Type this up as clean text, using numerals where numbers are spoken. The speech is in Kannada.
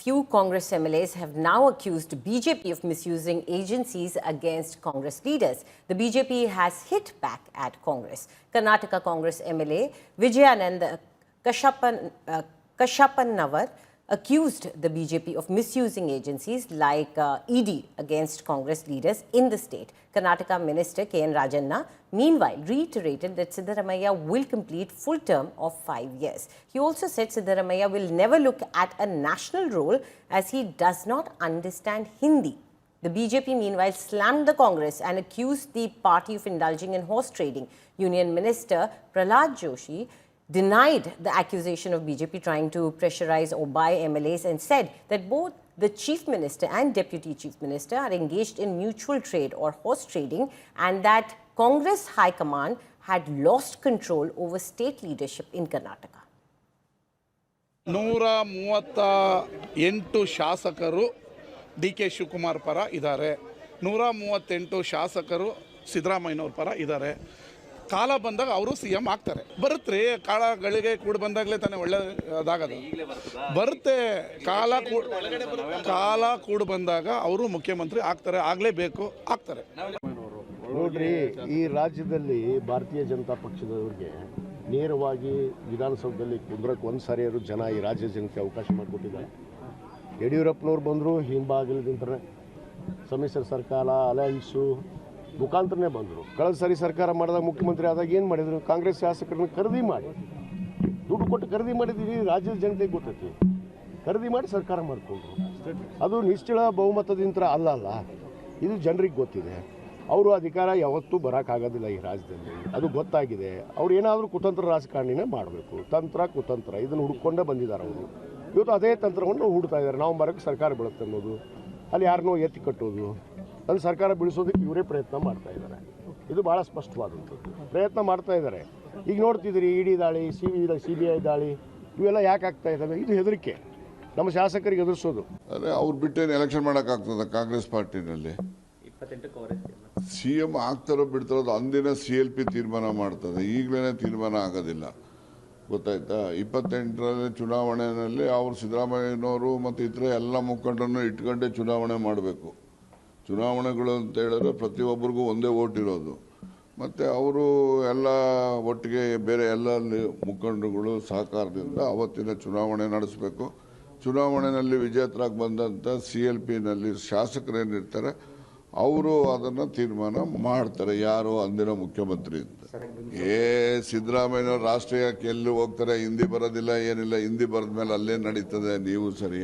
few Congress MLAs have now accused BJP of misusing agencies against Congress leaders. The BJP has hit back at Congress. Karnataka Congress MLA Vijayanand Kashapannavar accused the BJP of misusing agencies like ED against Congress leaders in the state. Karnataka Minister K.N. Rajanna, meanwhile, reiterated that Siddaramaiah will complete full term of 5 years. He also said Siddaramaiah will never look at a national role as he does not understand Hindi. The BJP, meanwhile, slammed the Congress and accused the party of indulging in horse trading. Union Minister Prahlad Joshi denied the accusation of BJP trying to pressurize or buy MLAs and said that both the Chief Minister and Deputy Chief Minister are engaged in mutual trade or horse trading, and that Congress High Command had lost control over state leadership in Karnataka. 138 ಶಾಸಕರು ಡಿ.ಕೆ. ಶಿವಕುಮಾರ್ ಪರ ಇದ್ದಾರೆ. 138 ಶಾಸಕರು ಸಿದ್ದರಾಮಯ್ಯನವ್ರ ಪರ ಇದ್ದಾರೆ. ಕಾಲ ಬಂದಾಗ ಅವರು ಸಿಎಂ ಆಗ್ತಾರೆ. ಬರುತ್ತೆ ಕಾಲಗಳಿಗೆ ಕೂಡ ಬಂದಾಗಲೇ ತಾನೇ ಒಳ್ಳೆಯದಾಗದು. ಬರುತ್ತೆ ಕಾಲ ಕೂಡ ಬಂದಾಗ ಅವರು ಮುಖ್ಯಮಂತ್ರಿ ಆಗ್ತಾರೆ, ಆಗಲೇಬೇಕು, ಆಗ್ತಾರೆ. ನೋಡ್ರಿ, ಈ ರಾಜ್ಯದಲ್ಲಿ ಭಾರತೀಯ ಜನತಾ ಪಕ್ಷದವರಿಗೆ ನೇರವಾಗಿ ವಿಧಾನಸೌಧದಲ್ಲಿ ಕುಂದ್ರಕ್ಕೆ ಒಂದು ಸಾರಿಯಾರು ಜನ ಈ ರಾಜ್ಯ ಜನಕ್ಕೆ ಅವಕಾಶ ಮಾಡಿಕೊಟ್ಟಿದ್ದಾರೆ. ಯಡಿಯೂರಪ್ಪನವ್ರು ಬಂದರು ಹಿಂಬಾಗಿಲಿಂದ ಸಮ್ಮಿಶ್ರ ಸರ್ಕಾರ ಅಲಯನ್ಸು ಮುಖಾಂತರನೇ ಬಂದರು. ಕಳೆದ ಸಾರಿ ಸರ್ಕಾರ ಮಾಡಿದಾಗ ಮುಖ್ಯಮಂತ್ರಿ ಆದಾಗ ಏನು ಮಾಡಿದರು? ಕಾಂಗ್ರೆಸ್ ಶಾಸಕರನ್ನ ಖರೀದಿ ಮಾಡಿ ದುಡ್ಡು ಕೊಟ್ಟು ಖರೀದಿ ಮಾಡಿದ್ದೀವಿ. ರಾಜ್ಯದ ಜನತೆಗೆ ಗೊತ್ತೈತಿ, ಖರೀದಿ ಮಾಡಿ ಸರ್ಕಾರ ಮಾಡಿಕೊಂಡ್ರು. ಅದು ನಿಶ್ಚಳ ಬಹುಮತದಿಂದ ಅಲ್ಲ, ಇದು ಜನರಿಗೆ ಗೊತ್ತಿದೆ. ಅವರು ಅಧಿಕಾರ ಯಾವತ್ತೂ ಬರೋಕ್ಕಾಗೋದಿಲ್ಲ ಈ ರಾಜ್ಯದಲ್ಲಿ, ಅದು ಗೊತ್ತಾಗಿದೆ. ಅವ್ರು ಏನಾದರೂ ಕುತಂತ್ರ ರಾಜಕಾರಣಿನೇ ಮಾಡಬೇಕು. ತಂತ್ರ ಕುತಂತ್ರ ಇದನ್ನು ಹುಡ್ಕೊಂಡೇ ಬಂದಿದ್ದಾರೆ ಅವರು. ಇವತ್ತು ಅದೇ ತಂತ್ರವನ್ನು ಹುಡ್ತಾ ಇದ್ದಾರೆ. ನಾವು ಬರೋಕ್ಕೆ ಸರ್ಕಾರ ಬೀಳುತ್ತೆ ಅನ್ನೋದು, ಅಲ್ಲಿ ಯಾರನ್ನೋ ಎತ್ತಿ ಕಟ್ಟೋದು, ಅಲ್ಲಿ ಸರ್ಕಾರ ಬೀಳಿಸೋದಕ್ಕೆ ಇವರೇ ಪ್ರಯತ್ನ ಮಾಡ್ತಾ ಇದ್ದಾರೆ. ಇದು ಭಾಳ ಸ್ಪಷ್ಟವಾದಂಥದ್ದು. ಪ್ರಯತ್ನ ಮಾಡ್ತಾ ಇದ್ದಾರೆ. ಈಗ ನೋಡ್ತಿದ್ದೀರಿ, ಇಡಿ ದಾಳಿ, CBI ದಾಳಿ, ಇವೆಲ್ಲ ಯಾಕೆ ಆಗ್ತಾ ಇದ್ದಾವೆ? ಇದು ಹೆದರಿಕೆ, ನಮ್ಮ ಶಾಸಕರಿಗೆ ಎದುರಿಸೋದು. ಅದೇ ಅವ್ರು ಬಿಟ್ಟೇನು ಎಲೆಕ್ಷನ್ ಮಾಡೋಕ್ಕಾಗ್ತದೆ? ಕಾಂಗ್ರೆಸ್ ಪಾರ್ಟಿನಲ್ಲಿ CM ಆಗ್ತಾರೋ ಬಿಡ್ತಾರೋ ಅಂದಿನ CLP ತೀರ್ಮಾನ ಮಾಡ್ತದೆ, ಈಗಲೇ ತೀರ್ಮಾನ ಆಗೋದಿಲ್ಲ. ಗೊತ್ತಾಯ್ತಾ? 28ರಲ್ಲಿ ಚುನಾವಣೆಯಲ್ಲಿ ಅವರು ಸಿದ್ದರಾಮಯ್ಯನವರು ಮತ್ತು ಇತರ ಎಲ್ಲ ಮುಖಂಡರನ್ನು ಇಟ್ಕೊಂಡೇ ಚುನಾವಣೆ ಮಾಡಬೇಕು. ಚುನಾವಣೆಗಳು ಅಂತ ಹೇಳಿದ್ರೆ ಪ್ರತಿಯೊಬ್ಬರಿಗೂ ಒಂದೇ ಓಟ್ ಇರೋದು. ಮತ್ತು ಅವರು ಎಲ್ಲ ಒಟ್ಟಿಗೆ ಬೇರೆ ಎಲ್ಲ ಮುಖಂಡರುಗಳು ಸಹಕಾರದಿಂದ ಅವತ್ತಿನ ಚುನಾವಣೆ ನಡೆಸಬೇಕು. ಚುನಾವಣೆಯಲ್ಲಿ ವಿಜೇತರಾಗಿ ಬಂದಂಥ CLPನಲ್ಲಿ ಶಾಸಕರೇನಿರ್ತಾರೆ ಅವರು ಅದನ್ನು ತೀರ್ಮಾನ ಮಾಡ್ತಾರೆ, ಯಾರು ಅಂದಿನ ಮುಖ್ಯಮಂತ್ರಿ ಅಂತ. ಸಿದ್ದರಾಮಯ್ಯನವರು ರಾಷ್ಟ್ರೀಯಕ್ಕೆ ಎಲ್ಲಿ ಹೋಗ್ತಾರೆ? ಹಿಂದಿ ಬರೋದಿಲ್ಲ, ಏನಿಲ್ಲ. ಹಿಂದಿ ಬರೆದ ಮೇಲೆ ಅಲ್ಲೇ ನಡೀತದೆ. ನೀವು ಸರಿ